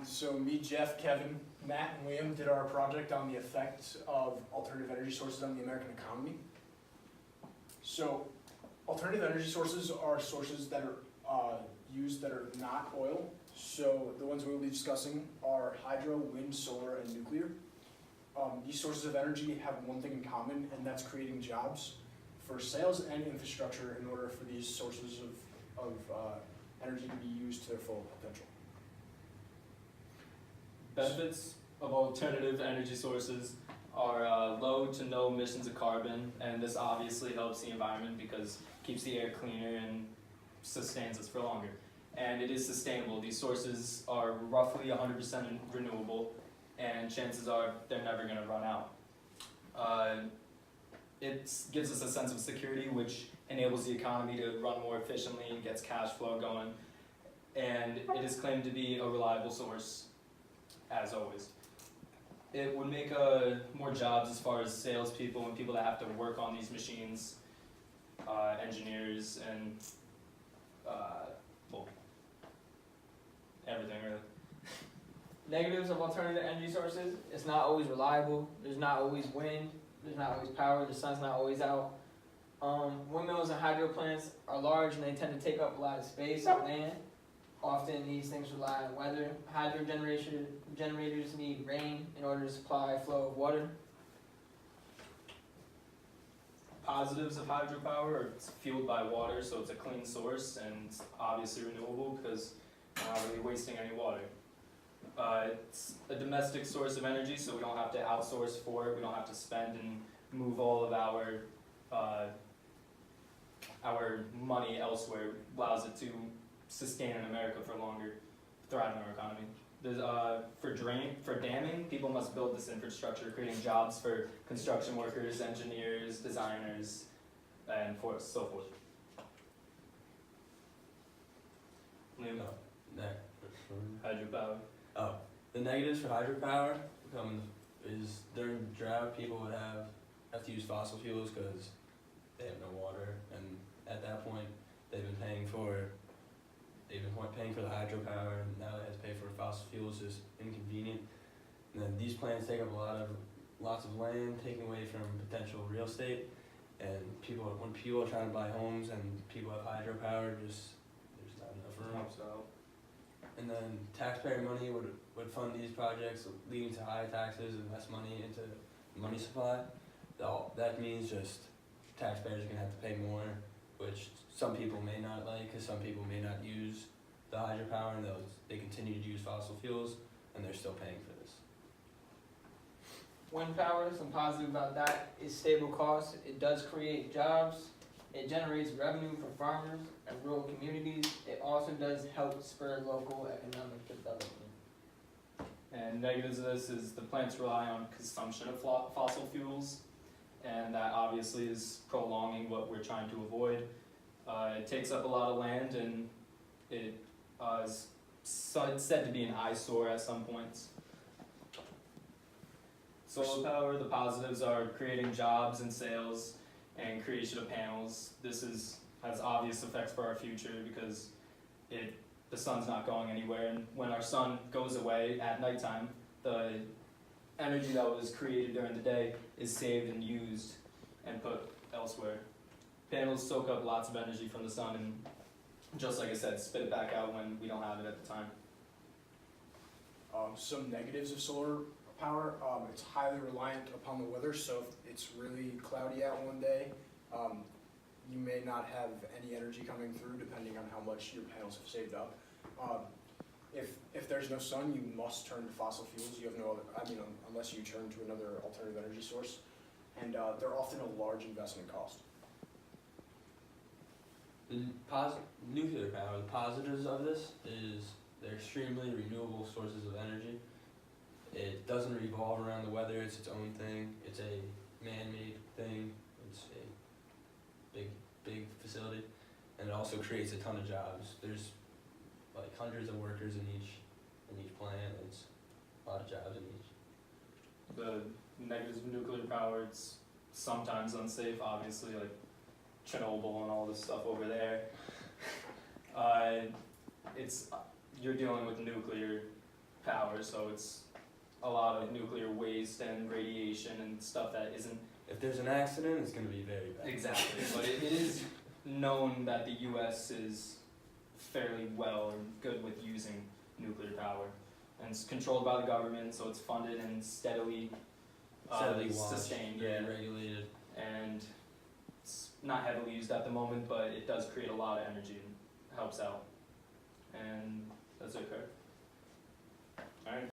So me, Jeff, Kevin, Matt, and Liam did our project on the effects of alternative energy sources on the American economy. So alternative energy sources are sources that are used that are not oil. So the ones we will be discussing are hydro, wind, solar, and nuclear. These sources of energy have one thing in common, and that's creating jobs for sales and infrastructure in order for these sources of energy to be used to their full potential. Benefits of alternative energy sources are low to no emissions of carbon, and this obviously helps the environment because it keeps the air cleaner and sustains us for longer. And it is sustainable. These sources are roughly 100% renewable, and chances are they're never going to run out. It gives us a sense of security, which enables the economy to run more efficiently and gets cash flow going. And it is claimed to be a reliable source, as always. It would make more jobs as far as salespeople and people that have to work on these machines, engineers, and well, everything really. Negatives of alternative energy sources: it's not always reliable, there's not always wind, there's not always power, the sun's not always out. Windmills and hydro plants are large and they tend to take up a lot of space and land. Often these things rely on weather. Hydro generators need rain in order to supply a flow of water. Positives of hydropower are it's fueled by water, so it's a clean source and it's obviously renewable because we're not really wasting any water. It's a domestic source of energy, so we don't have to outsource for it. We don't have to spend and move all of our money elsewhere. It allows it to sustain in America for longer, thrive in our economy. There's, for damming, people must build this infrastructure, creating jobs for construction workers, engineers, designers, and so forth. Liam, hydropower. Oh, the negatives for hydropower is during drought, people would have to use fossil fuels because they have no water, and at that point, they've been paying for the hydropower, and now they have to pay for fossil fuels. Is inconvenient. And then these plants take up lots of land, taking away from potential real estate. And when people are trying to buy homes and people have hydropower, there's not enough room. So, And then taxpayer money would fund these projects, leading to high taxes and less money into the money supply. That means just taxpayers are gonna have to pay more, which some people may not like, because some people may not use the hydropower, and they continue to use fossil fuels, and they're still paying for this. Wind power, some positive about that is stable costs. It does create jobs. It generates revenue for farmers and rural communities. It also does help spur local economic development. and negatives of this is the plants rely on consumption of fossil fuels, and that obviously is prolonging what we're trying to avoid. It takes up a lot of land, and it is said to be an eyesore at some points. Solar power, the positives are creating jobs and sales and creation of panels. This has obvious effects for our future because the sun's not going anywhere, and when our sun goes away at nighttime, the energy that was created during the day is saved and used and put elsewhere. Panels soak up lots of energy from the sun and, just like I said, spit it back out when we don't have it at the time. Some negatives of solar power, it's highly reliant upon the weather, so if it's really cloudy out one day, you may not have any energy coming through depending on how much your panels have saved up. If there's no sun, you must turn to fossil fuels. You have no other, unless you turn to another alternative energy source, and they're often a large investment cost. The nuclear power, the positives of this is they're extremely renewable sources of energy. It doesn't revolve around the weather, it's its own thing. It's a man-made thing. It's a big facility. And it also creates a ton of jobs. There's like hundreds of workers in each plant. It's a lot of jobs in each. The negatives of nuclear power, it's sometimes unsafe, obviously, like Chernobyl and all this stuff over there. You're dealing with nuclear power, so it's a lot of nuclear waste and radiation and stuff that isn't If there's an accident, it's gonna be very bad. exactly, but it is known that the U.S. is fairly well or good with using nuclear power, and it's controlled by the government, so it's funded and steadily Steadily watched, sustained, very yeah, regulated. and it's not heavily used at the moment, but it does create a lot of energy and helps out, and that's it, Kurt.